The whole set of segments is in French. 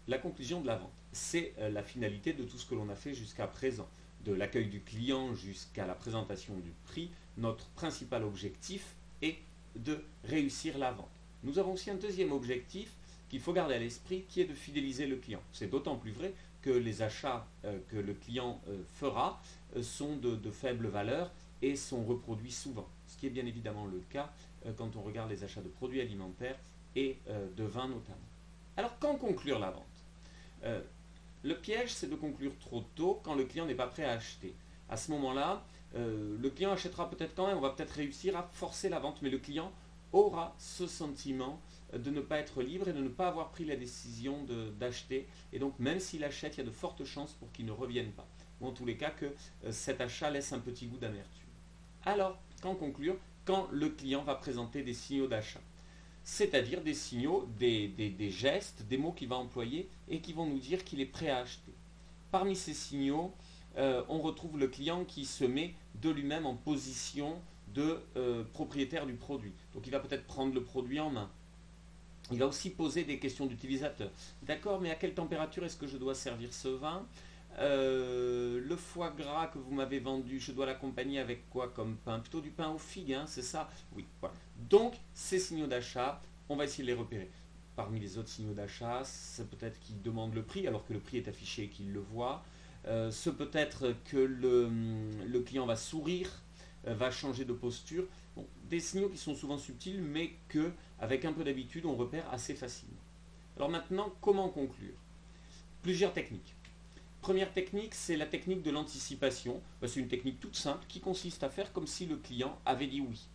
la conclusion de la vente, c'est la finalité de tout ce que l'on a fait jusqu'à présent. De l'accueil du client jusqu'à la présentation du prix, notre principal objectif est de réussir la vente. Nous avons aussi un deuxième objectif qu'il faut garder à l'esprit, qui est de fidéliser le client. C'est d'autant plus vrai que les achats que le client fera sont de faible valeur et sont reproduits souvent. Ce qui est bien évidemment le cas quand on regarde les achats de produits alimentaires et de vin notamment. Alors quand conclure la vente? Le piège, c'est de conclure trop tôt quand le client n'est pas prêt à acheter. À ce moment-là, le client achètera peut-être quand même, on va peut-être réussir à forcer la vente, mais le client aura ce sentiment de ne pas être libre et de ne pas avoir pris la décision d'acheter. Et donc même s'il achète, il y a de fortes chances pour qu'il ne revienne pas. Ou en tous les cas que cet achat laisse un petit goût d'amertume. Alors, quand conclure? Quand le client va présenter des signaux d'achat. C'est-à-dire des signaux, des gestes, des mots qu'il va employer et qui vont nous dire qu'il est prêt à acheter. Parmi ces signaux, on retrouve le client qui se met de lui-même en position de propriétaire du produit. Donc il va peut-être prendre le produit en main. Il va aussi poser des questions d'utilisateur. D'accord, mais à quelle température est-ce que je dois servir ce vin? Le foie gras que vous m'avez vendu, je dois l'accompagner avec quoi comme pain? Plutôt du pain aux figues, hein, c'est ça? Oui, voilà. Donc, ces signaux d'achat, on va essayer de les repérer. Parmi les autres signaux d'achat, c'est peut-être qu'il demande le prix, alors que le prix est affiché et qu'il le voit. Ce peut être que le client va sourire, va changer de posture. Bon, des signaux qui sont souvent subtils, mais que, avec un peu d'habitude, on repère assez facilement. Alors maintenant, comment conclure? Plusieurs techniques. Première technique, c'est la technique de l'anticipation. C'est une technique toute simple qui consiste à faire comme si le client avait dit oui.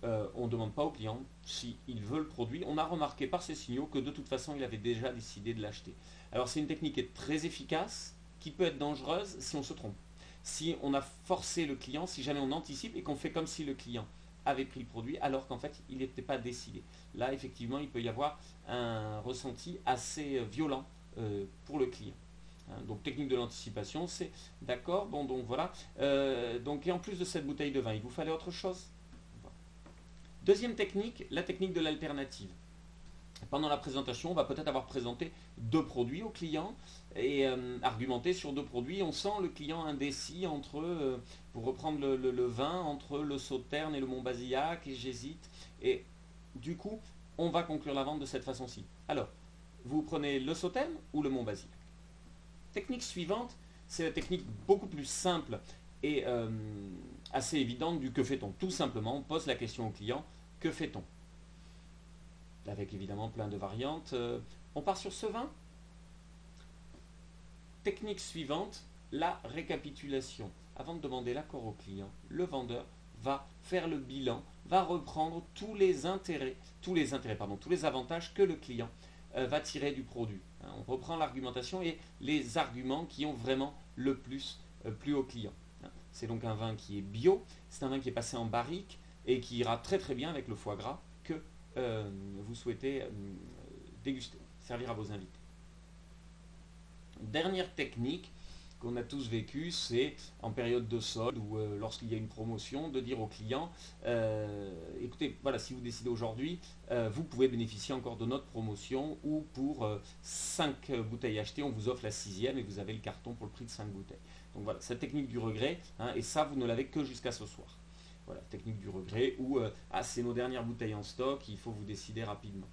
On ne demande pas au client s'il veut le produit. On a remarqué par ces signaux que de toute façon, il avait déjà décidé de l'acheter. Alors c'est une technique qui est très efficace, qui peut être dangereuse si on se trompe. Si on a forcé le client, si jamais on anticipe et qu'on fait comme si le client avait pris le produit alors qu'en fait il n'était pas décidé. Là effectivement il peut y avoir un ressenti assez violent pour le client. Donc technique de l'anticipation, c'est d'accord, bon donc voilà. Donc et en plus de cette bouteille de vin, il vous fallait autre chose? Voilà. Deuxième technique, la technique de l'alternative. Pendant la présentation, on va peut-être avoir présenté deux produits au client et argumenté sur deux produits. On sent le client indécis entre, pour reprendre le vin, entre le Sauternes et le Mont-Bazillac, et j'hésite. Et du coup, on va conclure la vente de cette façon-ci. Alors, vous prenez le Sauternes ou le Mont-Bazillac? Technique suivante, c'est la technique beaucoup plus simple et assez évidente du que fait-on. Tout simplement, on pose la question au client, que fait-on? Avec évidemment plein de variantes. On part sur ce vin? Technique suivante, la récapitulation. Avant de demander l'accord au client, le vendeur va faire le bilan, va reprendre tous les avantages que le client va tirer du produit. On reprend l'argumentation et les arguments qui ont vraiment le plus plu au client. C'est donc un vin qui est bio, c'est un vin qui est passé en barrique et qui ira très très bien avec le foie gras que vous souhaitez déguster, servir à vos invités. Dernière technique qu'on a tous vécu, c'est en période de solde ou lorsqu'il y a une promotion, de dire au client écoutez, voilà, si vous décidez aujourd'hui, vous pouvez bénéficier encore de notre promotion où pour 5 bouteilles achetées, on vous offre la 6e et vous avez le carton pour le prix de 5 bouteilles. Donc voilà, cette technique du regret, et ça, vous ne l'avez que jusqu'à ce soir. Voilà, technique du regret où c'est nos dernières bouteilles en stock, il faut vous décider rapidement.